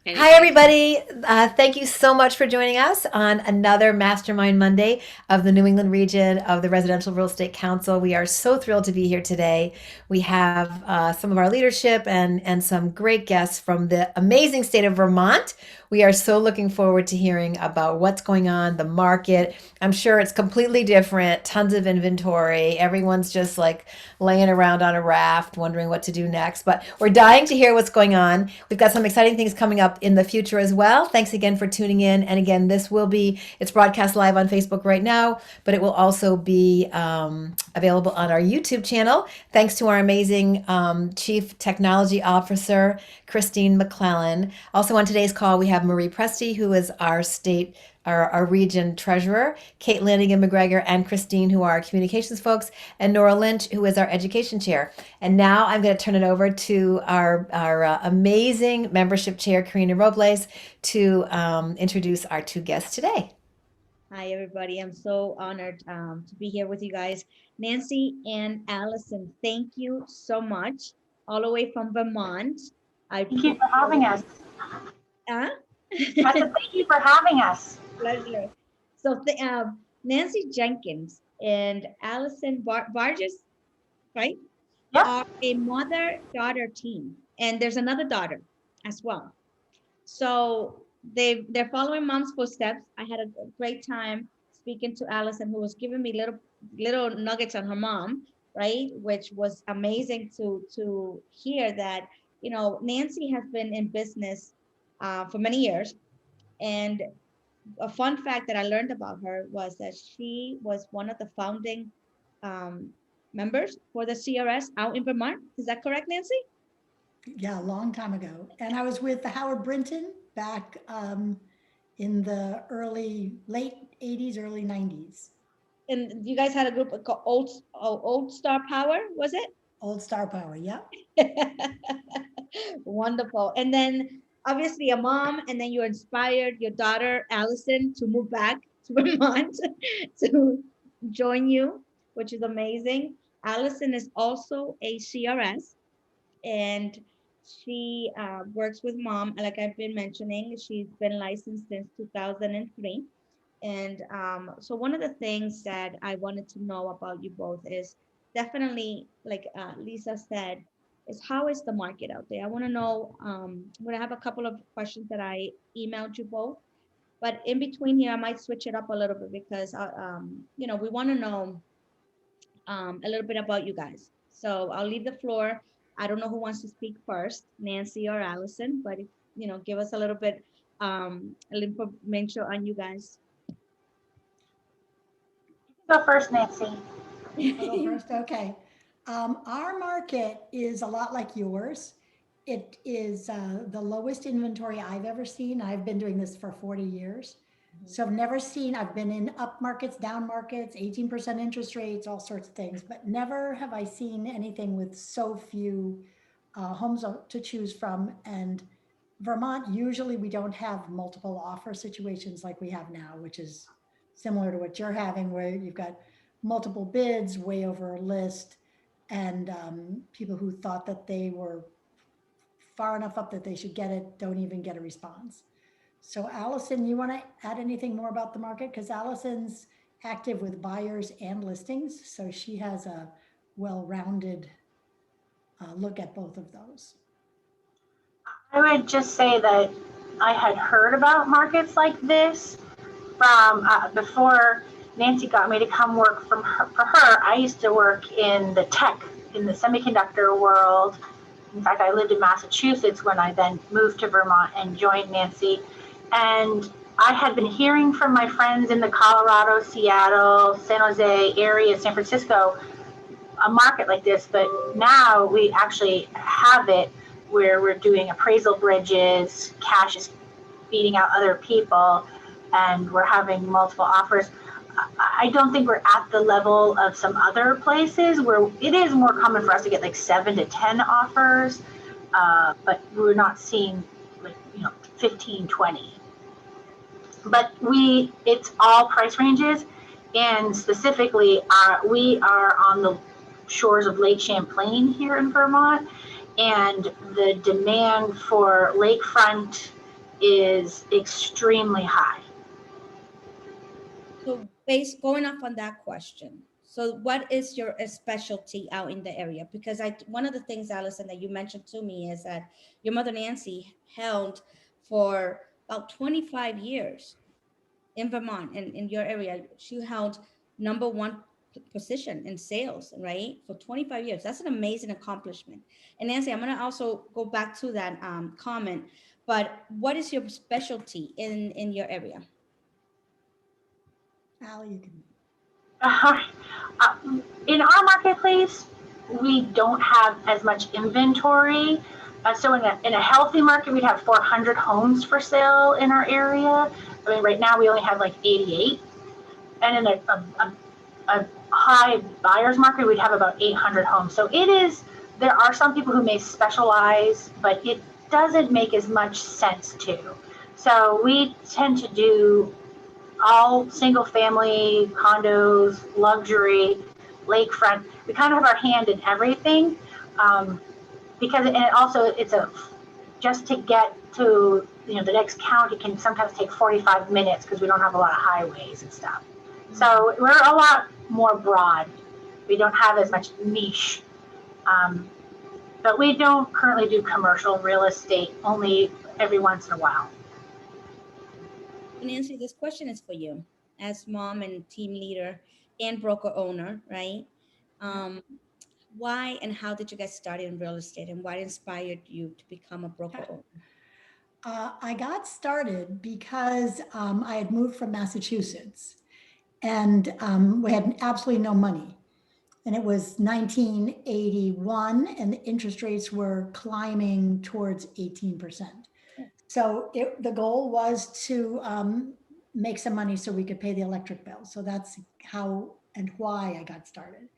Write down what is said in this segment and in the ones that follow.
Hi, Anything. everybody. Thank you so much for joining us on another Mastermind Monday of the New England region of the Residential Real Estate Council. We are so thrilled to be here today. We have some of our leadership and some great guests from the amazing state of Vermont. We are so looking forward to hearing about what's going on, the market. I'm sure it's completely different, tons of inventory. Everyone's just like laying around on a raft, wondering what to do next. But we're dying to hear what's going on. We've got some exciting things coming up in the future as well. Thanks again for tuning in. And again, it's broadcast live on Facebook right now, but it will also be available on our YouTube channel. Thanks to our amazing Chief Technology Officer, Christine McClellan. Also on today's call, we have Marie Presti, who is our region treasurer, Kate Lanigan McGregor, and Christine, who are our communications folks, and Nora Lynch, who is our education chair. And now I'm going to turn it over to our amazing membership chair, Karina Robles, to introduce our two guests today. Hi, everybody. I'm so honored to be here with you guys. Nancy and Allison, thank you so much. All the way from Vermont. I Thank you for appreciate having us. it. I said, thank you for having us. Pleasure. So, Nancy Jenkins and Alison Barges, right, Yep. are a mother-daughter team. And there's another daughter as well. So they're following mom's footsteps. I had a great time speaking to Allison, who was giving me little nuggets on her mom, right? Which was amazing to hear that, Nancy has been in business for many years. And a fun fact that I learned about her was that she was one of the founding um, members for the CRS out in Vermont. Is that correct, Nancy? Yeah, a long time ago. And I was with the Howard Brinton back in the late 80s, early 90s. And you guys had a group called Old Star Power, was it? Old Star Power, yep. Wonderful. And then obviously a mom, and then you inspired your daughter Allison to move back to Vermont to join you, which is amazing. Allison is also a CRS, and she works with mom. Like I've been mentioning, she's been licensed since 2003. And so one of the things that I wanted to know about you both is definitely, like Lisa said, is how is the market out there? I want to know. I'm going to have a couple of questions that I emailed you both, but in between here, I might switch it up a little bit because, we want to know a little bit about you guys. So I'll leave the floor. I don't know who wants to speak first, Nancy or Allison, but if, give us a little bit, a little information on you guys. Go first, Nancy. I'll go first. Okay. Our market is a lot like yours. It is the lowest inventory I've ever seen. I've been doing this for 40 years. So I've never seen, I've been in up markets, down markets, 18% interest rates, all sorts of things, but never have I seen anything with so few homes to choose from. And Vermont, usually we don't have multiple offer situations like we have now, which is similar to what you're having, where you've got multiple bids way over a list, and people who thought that they were far enough up that they should get it don't even get a response. So Allison, you want to add anything more about the market? Because Allison's active with buyers and listings, so she has a well-rounded look at both of those. I would just say that I had heard about markets like this from before Nancy got me to come work for her. I used to work in the semiconductor world. In fact, I lived in Massachusetts when I then moved to Vermont and joined Nancy. And I had been hearing from my friends in the Colorado, Seattle, San Jose area, San Francisco, a market like this, but now we actually have it where we're doing appraisal bridges, cash is beating out other people, and we're having multiple offers. I don't think we're at the level of some other places where it is more common for us to get like 7 to 10 offers, but we're not seeing like 15, 20. But it's all price ranges, and specifically, we are on the shores of Lake Champlain here in Vermont, and the demand for lakefront is extremely high. So going off on that question, so what is your specialty out in the area? Because one of the things, Allison, that you mentioned to me is that your mother Nancy held for about 25 years in Vermont and in your area. She held number one position in sales, right? For 25 years. That's an amazing accomplishment. And Nancy, I'm going to also go back to that comment, but what is your specialty in your area? Al, you can. In our marketplace, we don't have as much inventory. So in a healthy market, we'd have 400 homes for sale in our area. I mean, right now we only have like 88. And in a high buyer's market, we'd have about 800 homes. So there are some people who may specialize, but it doesn't make as much sense to. So we tend to do all single family, condos, luxury, lakefront. We kind of have our hand in everything, because just to get to the next county can sometimes take 45 minutes because we don't have a lot of highways and stuff. So we're a lot more broad. We don't have as much niche, but we don't currently do commercial real estate, only every once in a while. Nancy, this question is for you as mom and team leader and broker owner, right? Why and how did you get started in real estate, and what inspired you to become a broker owner? I got started because I had moved from Massachusetts and we had absolutely no money. And it was 1981 and the interest rates were climbing towards 18%. So the goal was to make some money so we could pay the electric bill. So that's how and why I got started.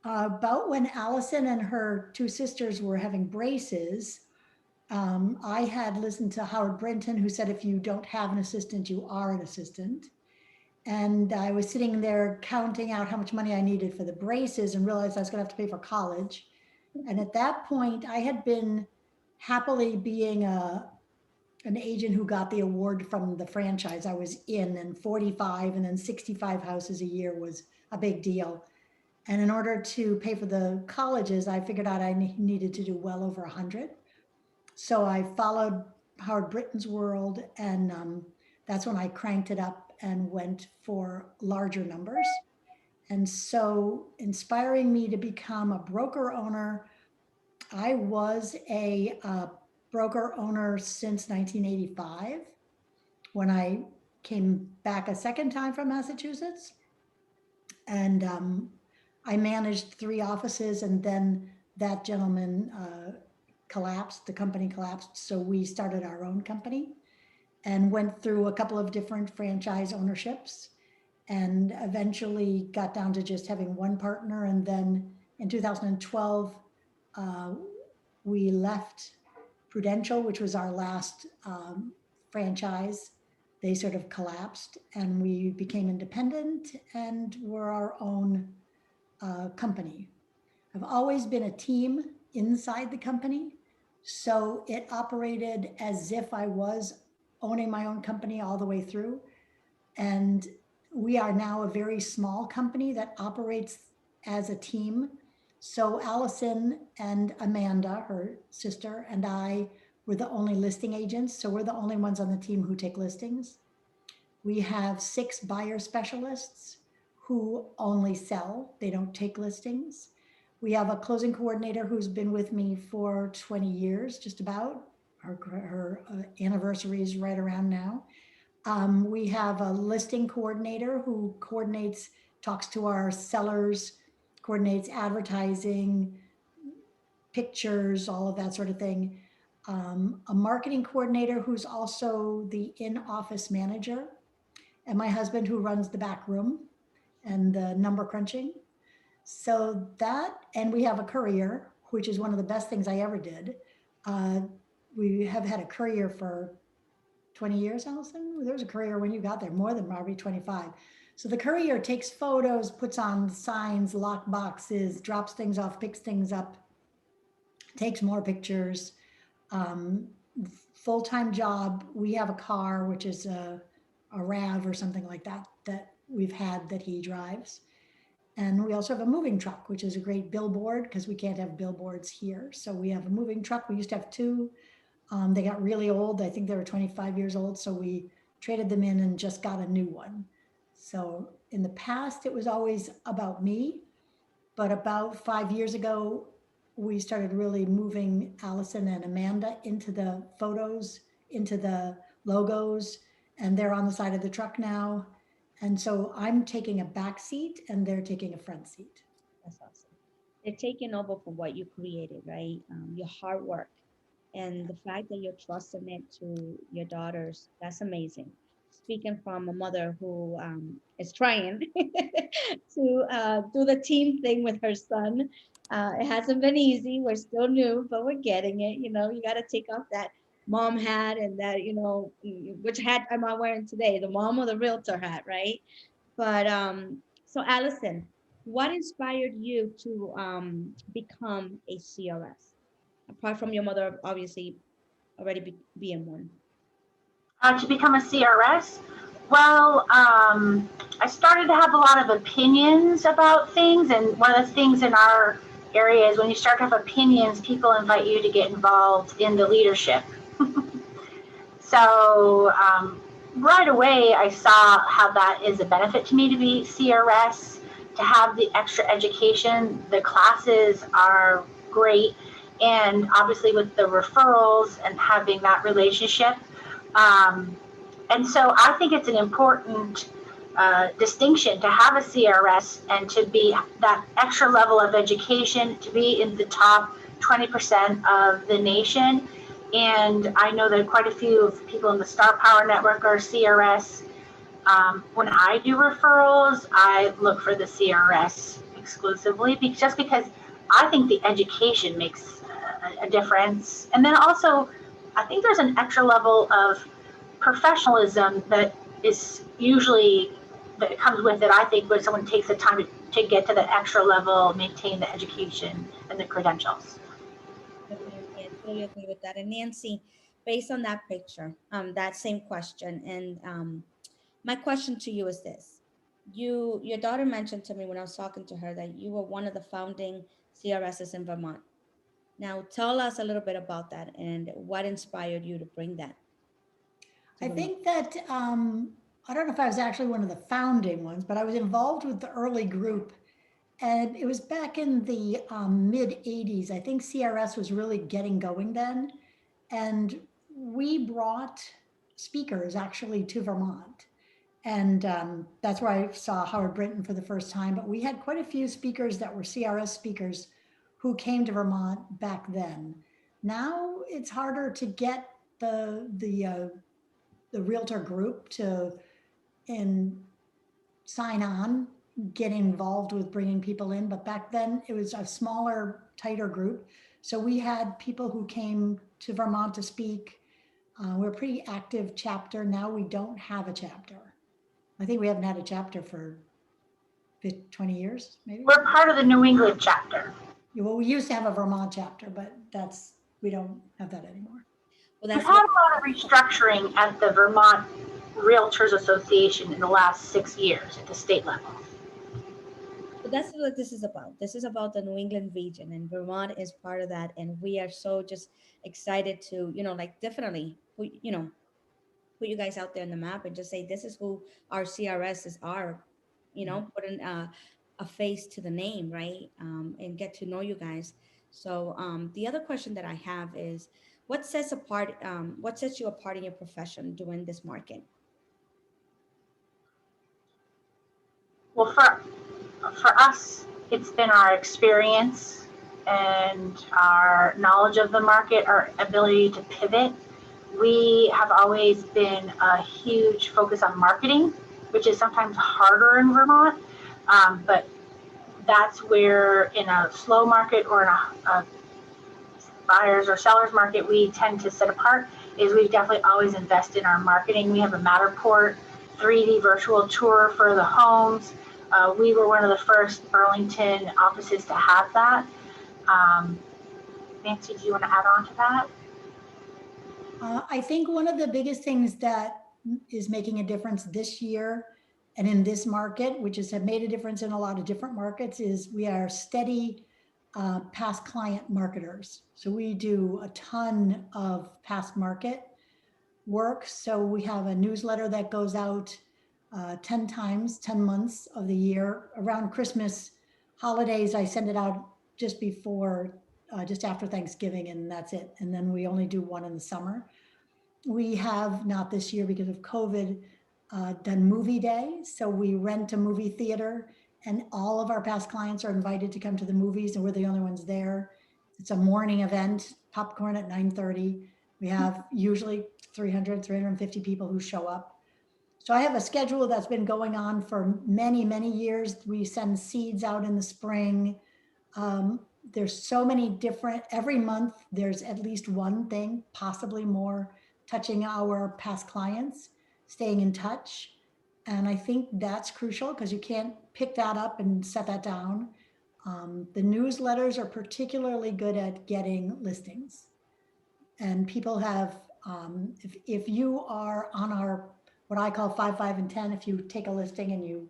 About when Allison and her two sisters were having braces, I had listened to Howard Brinton, who said, if you don't have an assistant, you are an assistant. And I was sitting there counting out how much money I needed for the braces and realized I was going to have to pay for college. And at that point, I had been happily being an agent who got the award from the franchise I was in, and 45 and then 65 houses a year was a big deal. And in order to pay for the colleges, I figured out I needed to do well over 100. So I followed Howard Brinton's world, and that's when I cranked it up and went for larger numbers. And so inspiring me to become a broker owner, I was a broker owner since 1985 when I came back a second time from Massachusetts. And I managed 3 offices, and then that gentleman collapsed, the company collapsed. So we started our own company and went through a couple of different franchise ownerships and eventually got down to just having one partner. And then in 2012, we left Prudential, which was our last franchise. They sort of collapsed and we became independent and were our own company. I've always been a team inside the company. So it operated as if I was owning my own company all the way through. And we are now a very small company that operates as a team. So Allison and Amanda, her sister, and I were the only listing agents. So we're the only ones on the team who take listings. We have 6 buyer specialists who only sell, they don't take listings. We have a closing coordinator who's been with me for 20 years, just about. Her anniversary is right around now. We have a listing coordinator who coordinates, talks to our sellers, coordinates advertising, pictures, all of that sort of thing. A marketing coordinator who's also the in-office manager, and my husband who runs the back room and the number crunching. So that, and we have a courier, which is one of the best things I ever did. We have had a courier for 20 years, Allison? There was a courier when you got there, more than probably 25. So the courier takes photos, puts on signs, lock boxes, drops things off, picks things up, takes more pictures, full-time job. We have a car, which is a RAV or something like that, that we've had that he drives. And we also have a moving truck, which is a great billboard because we can't have billboards here. So we have a moving truck. We used to have two. They got really old. I think they were 25 years old. So we traded them in and just got a new one. So in the past, it was always about me. But about 5 years ago, we started really moving Allison and Amanda into the photos, into the logos, and they're on the side of the truck now. And so I'm taking a back seat and they're taking a front seat. That's awesome. They're taking over from what you created, right? Your hard work and the fact that you're trusting it to your daughters. That's amazing. Speaking from a mother who is trying to do the team thing with her son. It hasn't been easy. We're still new, but we're getting it. You know, you got to take off that mom hat and that, you know, which hat am I wearing today? The mom or the realtor hat, right? But so Allison, what inspired you to become a CRS? Apart from your mother, obviously, already being one. To become a CRS? Well, I started to have a lot of opinions about things, and one of the things in our area is when you start to have opinions, people invite you to get involved in the leadership. So right away, I saw how that is a benefit to me to be CRS, to have the extra education. The classes are great, and obviously with the referrals and having that relationship. And so I think it's an important distinction to have a CRS and to be that extra level of education, to be in the top 20% of the nation. And I know that quite a few of people in the Star Power Network are CRS. When I do referrals, I look for the CRS exclusively, just because I think the education makes a difference. And then also, I think there's an extra level of professionalism that is usually that comes with it. I think when someone takes the time to get to that extra level, maintain the education and the credentials. Definitely, I totally agree with that. And Nancy, based on that picture, that same question, and my question to you is this: your daughter mentioned to me when I was talking to her that you were one of the founding CRSs in Vermont. Now, tell us a little bit about that and what inspired you to bring that to I Vermont. think that, I don't know if I was actually one of the founding ones, but I was involved with the early group. And it was back in the mid 80s. I think CRS was really getting going then. And we brought speakers actually to Vermont. And that's where I saw Howard Brinton for the first time. But we had quite a few speakers that were CRS speakers who came to Vermont back then. Now it's harder to get the realtor group to and sign on, get involved with bringing people in. But back then it was a smaller, tighter group. So we had people who came to Vermont to speak. We're a pretty active chapter. Now we don't have a chapter. I think we haven't had a chapter for 20 years, maybe. We're part of the New England chapter. Yeah, well, we used to have a Vermont chapter, but we don't have that anymore. Well, We've that's had a lot of restructuring at the Vermont Realtors Association in the last 6 years at the state level. But that's what this is about. This is about the New England region, and Vermont is part of that. And we are so just excited to, like definitely, put you guys out there in the map and just say this is who our CRSs are. Putting a face to the name, right? And get to know you guys. So the other question that I have is, what sets apart? What sets you apart in your profession doing this market? Well, for us, it's been our experience and our knowledge of the market, our ability to pivot. We have always been a huge focus on marketing, which is sometimes harder in Vermont, but that's where in a slow market or in a buyers or sellers market, we tend to sit apart is we've definitely always invested in our marketing. We have a Matterport 3D virtual tour for the homes. We were one of the first Burlington offices to have that. Nancy, do you want to add on to that? I think one of the biggest things that is making a difference this year and in this market, which has made a difference in a lot of different markets, is we are steady past client marketers. So we do a ton of past market work. So we have a newsletter that goes out 10 times, 10 months of the year. Around Christmas holidays, I send it out just before, just after Thanksgiving, and that's it. And then we only do one in the summer. We have, not this year because of COVID, done movie day. So we rent a movie theater and all of our past clients are invited to come to the movies and we're the only ones there. It's a morning event, popcorn at 9:30. We have usually 300, 350 people who show up. So I have a schedule that's been going on for many, many years. We send seeds out in the spring. There's so many different, every month there's at least one thing, possibly more, touching our past clients, staying in touch. And I think that's crucial because you can't pick that up and set that down. The newsletters are particularly good at getting listings. And people have, if you are on our, what I call 5, 5, and 10, if you take a listing and you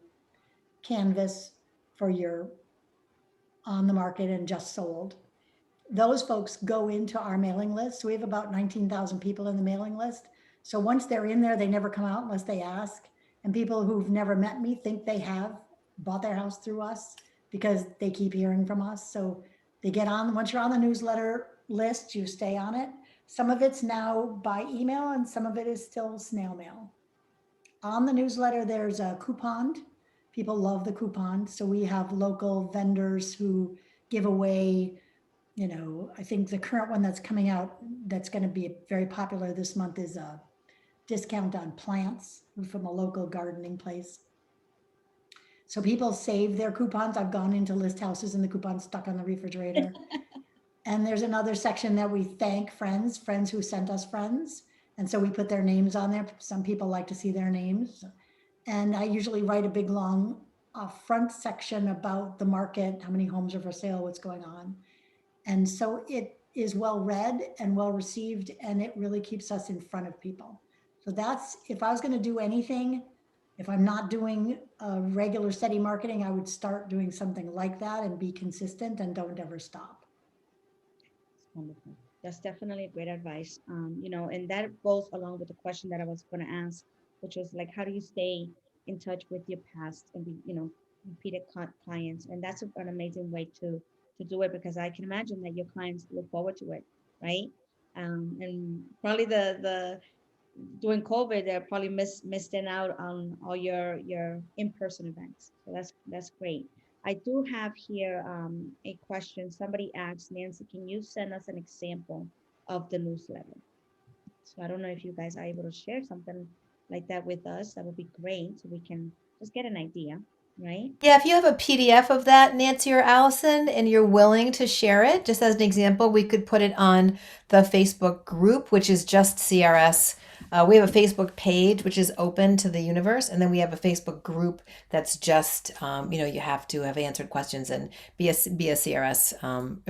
canvas for your on the market and just sold, those folks go into our mailing list. So we have about 19,000 people in the mailing list. So once they're in there, they never come out unless they ask. And people who've never met me think they have bought their house through us because they keep hearing from us. So they get on, once you're on the newsletter list, you stay on it. Some of it's now by email and some of it is still snail mail. On the newsletter, there's a coupon. People love the coupon. So we have local vendors who give away, you know, I think the current one that's coming out that's going to be very popular this month is a discount on plants from a local gardening place. So people save their coupons. I've gone into list houses and the coupon's stuck on the refrigerator. And there's another section that we thank friends who sent us friends. And so we put their names on there. Some people like to see their names. And I usually write a big long front section about the market, how many homes are for sale, what's going on. And so it is well read and well received, and it really keeps us in front of people. So that's, if I was going to do anything, if I'm not doing regular steady marketing, I would start doing something like that and be consistent and don't ever stop. Wonderful. That's definitely great advice. You know, and that goes along with the question that I was going to ask, which was like, how do you stay in touch with your past and be, you know, repeated clients? And that's an amazing way to do it, because I can imagine that your clients look forward to it, right? And probably the during COVID, they're probably missing out on all your in-person events. So that's great. I do have here a question. Somebody asked, Nancy, can you send us an example of the newsletter? So I don't know if you guys are able to share something like that with us. That would be great, so we can just get an idea, right? Yeah, if you have a PDF of that, Nancy or Allison, and you're willing to share it, just as an example, we could put it on the Facebook group, which is just CRS. We have a Facebook page, which is open to the universe. And then we have a Facebook group that's just, you know, you have to have answered questions and be a CRS,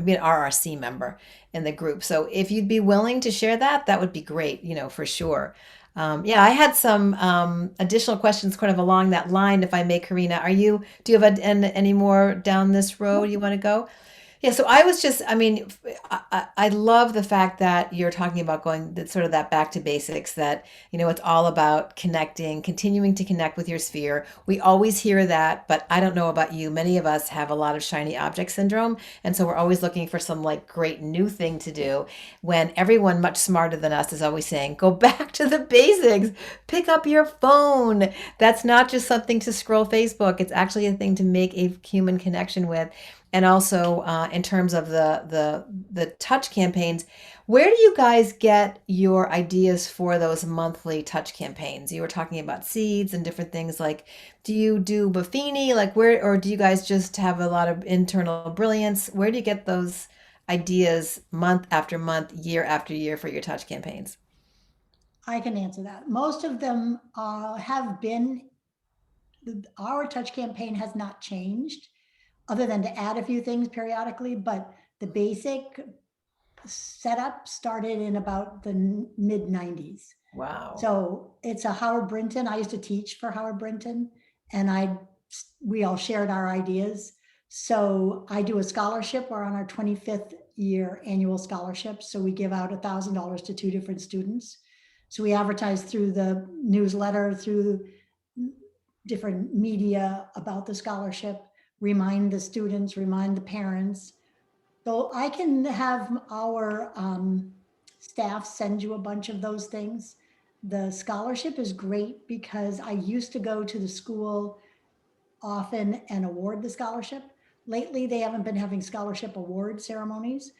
be an RRC member in the group. So if you'd be willing to share that, that would be great, you know, for sure. Yeah, I had some additional questions kind of along that line, if I may, Karina. Do you have any more down this road you want to go? Yeah, so I was just, I mean, I love the fact that you're talking about going that sort of that back to basics, that, you know, it's all about connecting, continuing to connect with your sphere. We always hear that, but I don't know about you. Many of us have a lot of shiny object syndrome. And so we're always looking for some like great new thing to do, when everyone much smarter than us is always saying, go back to the basics, pick up your phone. That's not just something to scroll Facebook. It's actually a thing to make a human connection with. And also in terms of the touch campaigns, where do you guys get your ideas for those monthly touch campaigns? You were talking about seeds and different things. Like, do you do Buffini? Like, where, or do you guys just have a lot of internal brilliance? Where do you get those ideas month after month, year after year for your touch campaigns? I can answer that. Most of them have been, our touch campaign has not changed other than to add a few things periodically, but the basic setup started in about the mid 90s. Wow. So it's a Howard Brinton. I used to teach for Howard Brinton, and we all shared our ideas. So I do a scholarship. We're on our 25th year annual scholarship. So we give out $1,000 to 2 different students. So we advertise through the newsletter, through different media about the scholarship, remind the students, remind the parents. So I can have our staff send you a bunch of those things. The scholarship is great because I used to go to the school often and award the scholarship. Lately, they haven't been having scholarship award ceremonies,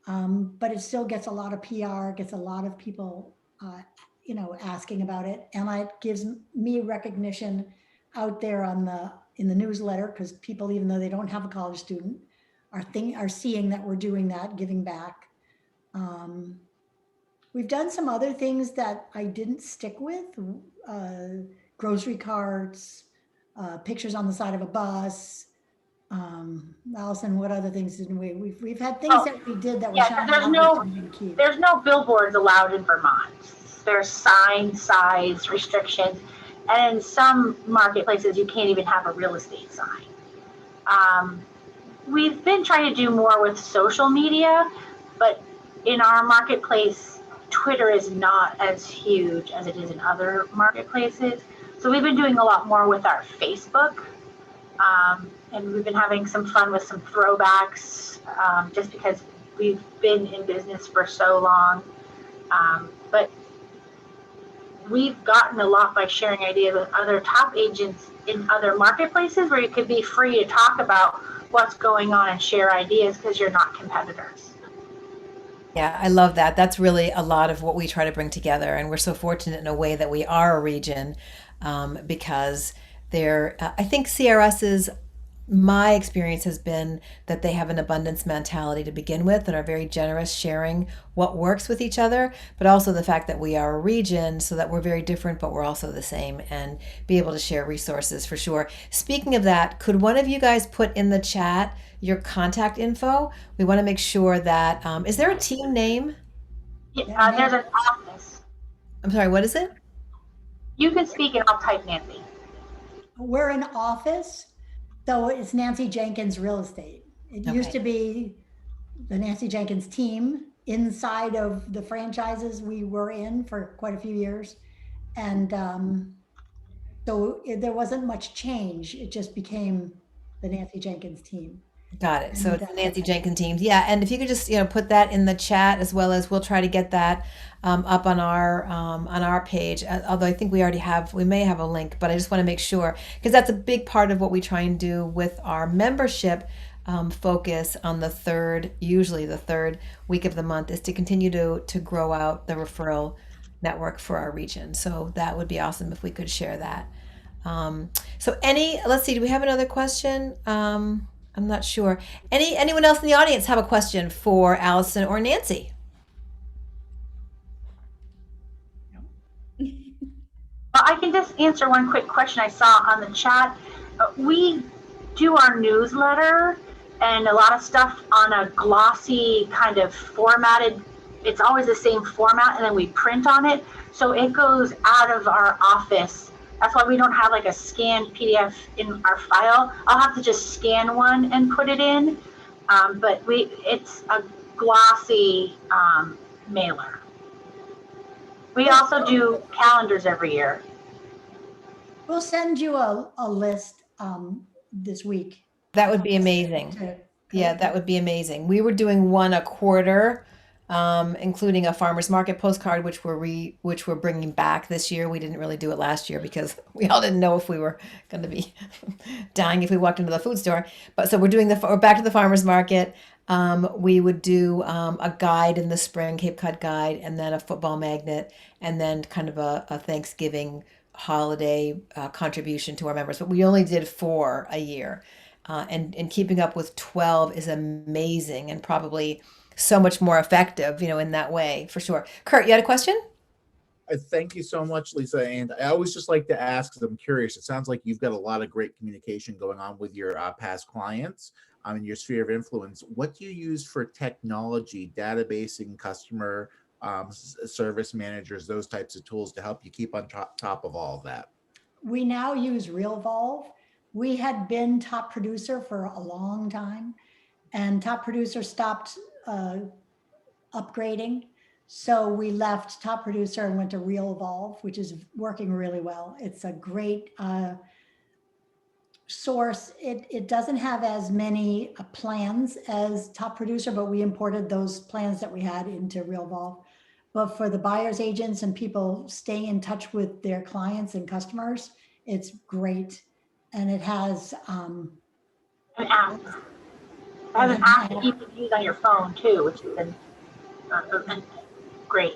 but it still gets a lot of PR, gets a lot of people, asking about it, and it gives me recognition out there in the newsletter, because people, even though they don't have a college student, are seeing that we're doing that, giving back. We've done some other things that I didn't stick with, grocery carts, pictures on the side of a bus. Allison, what other things didn't we? We've had things that we did that were Yeah, there's no billboards allowed in Vermont. There's sign size restrictions, and in some marketplaces you can't even have a real estate sign. We've been trying to do more with social media, but in our marketplace, Twitter is not as huge as it is in other marketplaces. So we've been doing a lot more with our Facebook. And we've been having some fun with some throwbacks, just because we've been in business for so long. But we've gotten a lot by sharing ideas with other top agents in other marketplaces where you could be free to talk about what's going on and share ideas because you're not competitors. Yeah, I love that. That's really a lot of what we try to bring together. And we're so fortunate in a way that we are a region, because I think CRS's, my experience has been that they have an abundance mentality to begin with and are very generous sharing what works with each other, but also the fact that we are a region, so that we're very different, but we're also the same, and be able to share resources for sure. Speaking of that, could one of you guys put in the chat your contact info? We want to make sure that, is there a team name? Yeah, there's an office. I'm sorry, what is it? You can speak and I'll type Nancy. We're an office. So it's Nancy Jenkins Real Estate. It used Okay. to be the Nancy Jenkins team inside of the franchises we were in for quite a few years. And so there wasn't much change. It just became the Nancy Jenkins team. Got it. So And it's the Nancy Jenkins teams. Yeah, and if you could just put that in the chat, as well as we'll try to get that up on our page. Although I think we may have a link, but I just want to make sure, because that's a big part of what we try and do with our membership focus on usually the third week of the month, is to continue to grow out the referral network for our region. So that would be awesome if we could share that. Let's see, do we have another question? I'm not sure. Anyone else in the audience have a question for Allison or Nancy? Well, I can just answer one quick question I saw on the chat. We do our newsletter and a lot of stuff on a glossy kind of formatted, it's always the same format, and then we print on it. So it goes out of our office. That's why we don't have like a scanned PDF in our file. I'll have to just scan one and put it in. But it's a glossy mailer. We also do calendars every year. we'll send you a list this week. That would be amazing. Yeah, that would be amazing. We were doing one a quarter, including a farmer's market postcard, which we're bringing back this year. We didn't really do it last year because we all didn't know if we were going to be dying if we walked into the food store. But so we're back to the farmer's market. We would do a guide in the spring, Cape Cod guide, and then a football magnet, and then kind of a Thanksgiving holiday contribution to our members. But we only did 4 a year. And keeping up with 12 is amazing, and probably so much more effective, in that way, for sure. Kurt, you had a question? Thank you so much, Lisa. And I always just like to ask, because I'm curious, it sounds like you've got a lot of great communication going on with your past clients. in your sphere of influence, what do you use for technology, databasing, customer service managers, those types of tools to help you keep on top of all of that? We now use RealVolve. We had been top producer for a long time, and top producer stopped upgrading. So we left top producer and went to RealVolve, which is working really well. It's a great source. It doesn't have as many plans as top producer, but we imported those plans that we had into RealVolve. But for the buyers agents and people staying in touch with their clients and customers, it's great. And it has An app. It has an app that you can use on your phone too, which has been great.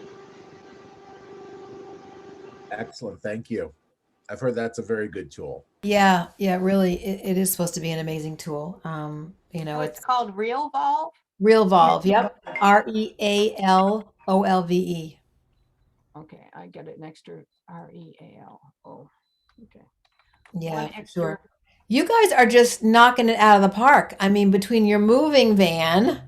Excellent. Thank you. I've heard that's a very good tool. Yeah, really, it is supposed to be an amazing tool. It's called RealVolve. RealVolve. Yep, RealVolve. Okay, I get it next to REAL. Okay. Yeah, One for extra. sure. You guys are just knocking it out of the park. I mean, between your moving van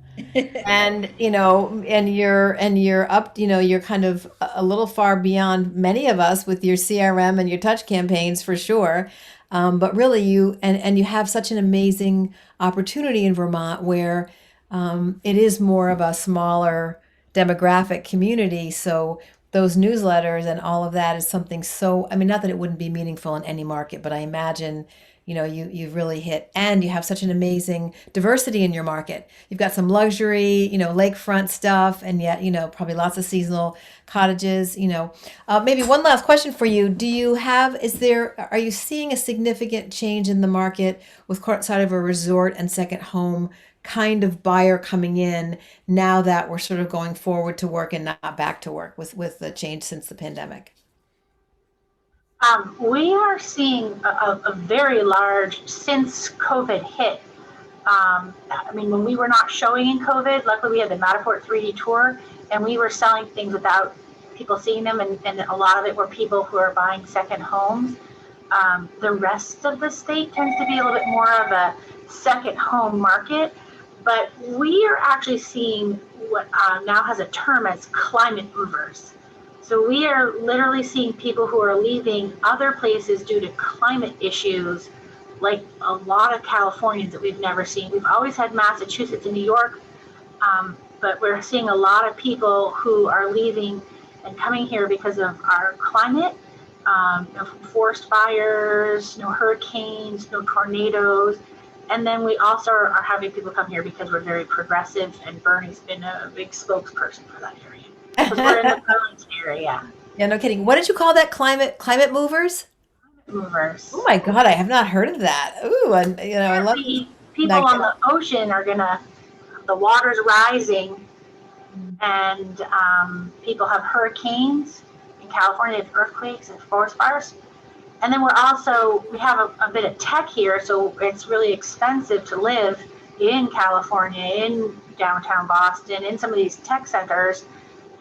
and you're up, you're kind of a little far beyond many of us with your CRM and your touch campaigns for sure. But really you have such an amazing opportunity in Vermont where it is more of a smaller demographic community. So those newsletters and all of that is something so, I mean, not that it wouldn't be meaningful in any market, but I imagine, you've really hit, and you have such an amazing diversity in your market. You've got some luxury, lakefront stuff, and yet, probably lots of seasonal cottages, Maybe one last question for you. Are you seeing a significant change in the market with sort of a resort and second home kind of buyer coming in now that we're sort of going forward to work and not back to work with the change since the pandemic? We are seeing a very large, since COVID hit. When we were not showing in COVID, luckily we had the Matterport 3D tour, and we were selling things without people seeing them, and a lot of it were people who are buying second homes. The rest of the state tends to be a little bit more of a second home market, but we are actually seeing what now has a term as climate movers. So we are literally seeing people who are leaving other places due to climate issues, like a lot of Californians that we've never seen. We've always had Massachusetts and New York, but we're seeing a lot of people who are leaving and coming here because of our climate, forest fires, no hurricanes, no tornadoes. And then we also are having people come here because we're very progressive, and Bernie's been a big spokesperson for that area. Because we're in the Burlington area. Yeah, no kidding. What did you call that? Climate movers? Movers. Oh my God, I have not heard of that. Ooh, and I love people on the ocean are the water's rising, and people have hurricanes in California, have earthquakes and forest fires. And then we have a bit of tech here, so it's really expensive to live in California, in downtown Boston, in some of these tech centers,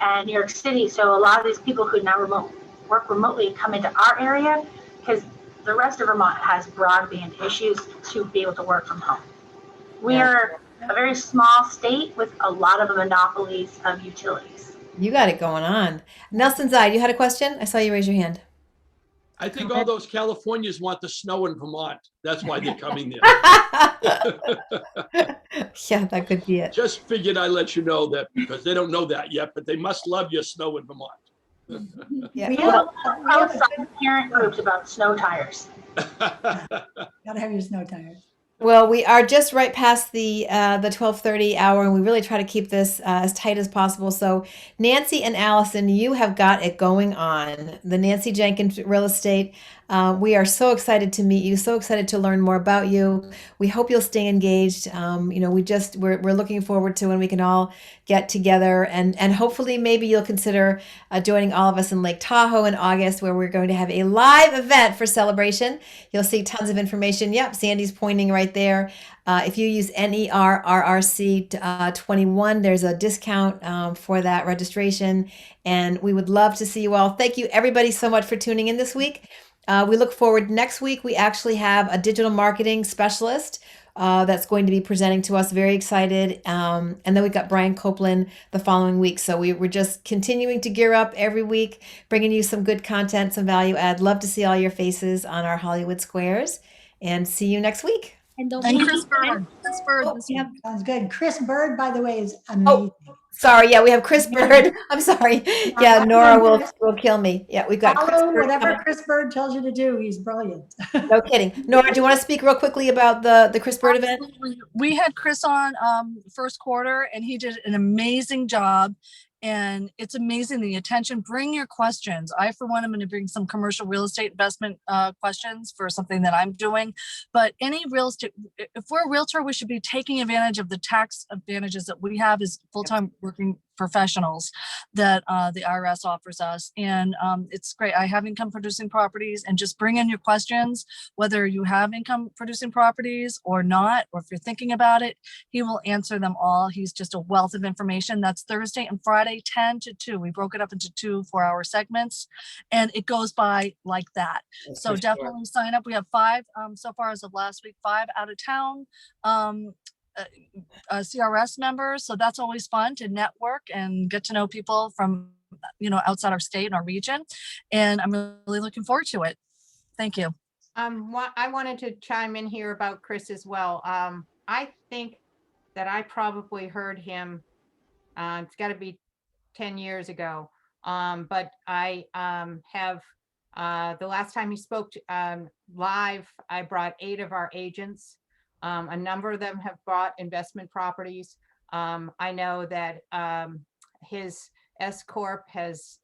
and New York City. So a lot of these people who now work remotely come into our area because the rest of Vermont has broadband issues to be able to work from home. We are a very small state with a lot of monopolies of utilities. You got it going on. Nelson Zide, you had a question? I saw you raise your hand. I think all those Californians want the snow in Vermont. That's why they're coming there. Yeah, that could be it. Just figured I'd let you know that, because they don't know that yet, but they must love your snow in Vermont. Yeah. We have outside parent groups about snow tires. Gotta have your snow tires. Well, we are just right past the 12:30 hour, and we really try to keep this as tight as possible. So, Nancy and Allison, you have got it going on. The Nancy Jenkins Real Estate. We are so excited to meet you. So excited to learn more about you. We hope you'll stay engaged. We're looking forward to when we can all get together, and hopefully maybe you'll consider joining all of us in Lake Tahoe in August, where we're going to have a live event for celebration. You'll see tons of information. Yep, Sandy's pointing right there. If you use NERRRC 21, there's a discount for that registration, and we would love to see you all. Thank you everybody so much for tuning in this week. We look forward next week. We actually have a digital marketing specialist that's going to be presenting to us. Very excited. And then we got Brian Copeland the following week. So we're just continuing to gear up every week, bringing you some good content, some value add. Love to see all your faces on our Hollywood Squares, and see you next week. And don't And forget- Chris Bird. Chris Bird. Oh, this we week. have Sounds good. Chris Bird, by the way, is amazing. Sorry. Yeah, we have Chris Bird. I'm sorry. Yeah, Nora will kill me. Yeah, we've got Chris Follow Bird. whatever Chris Bird tells you to do. He's brilliant. No kidding. Nora, do you want to speak real quickly about the Chris Bird event? Absolutely. We had Chris on first quarter, and he did an amazing job. And it's amazing the attention. Bring your questions. I, for one, am going to bring some commercial real estate investment questions for something that I'm doing. But any real estate, if we're a realtor, we should be taking advantage of the tax advantages that we have as full-time working professionals that the IRS offers us. And it's great. I have income producing properties, and just bring in your questions, whether you have income producing properties or not, or if you're thinking about it, he will answer them all. He's just a wealth of information. That's Thursday and Friday, 10 to 2. We broke it up into 2 4-hour segments, and it goes by like that. So definitely sign up. We have 5 so far as of last week, 5 out of town CRS members. So that's always fun to network and get to know people from, outside our state and our region. And I'm really looking forward to it. Thank you. I wanted to chime in here about Chris as well. I think that I probably heard him, it's got to be 10 years ago. But I have, the last time he spoke live, I brought 8 of our agents. A number of them have bought investment properties. I know that his S Corp has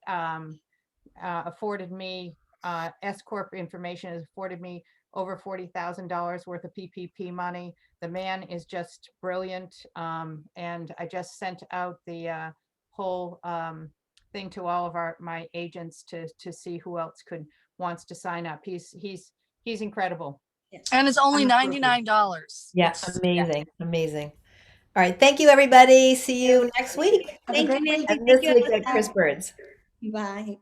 afforded me, S Corp information has afforded me over $40,000 worth of PPP money. The man is just brilliant. And I just sent out the whole thing to all of my agents to see who else wants to sign up. He's incredible. And it's only $99. Yes, amazing, amazing. All right, thank you, everybody. See you next week. Have a Thank great you, week. Nancy. And this Thank you, week at Alyssa. Chris Bird's. Bye.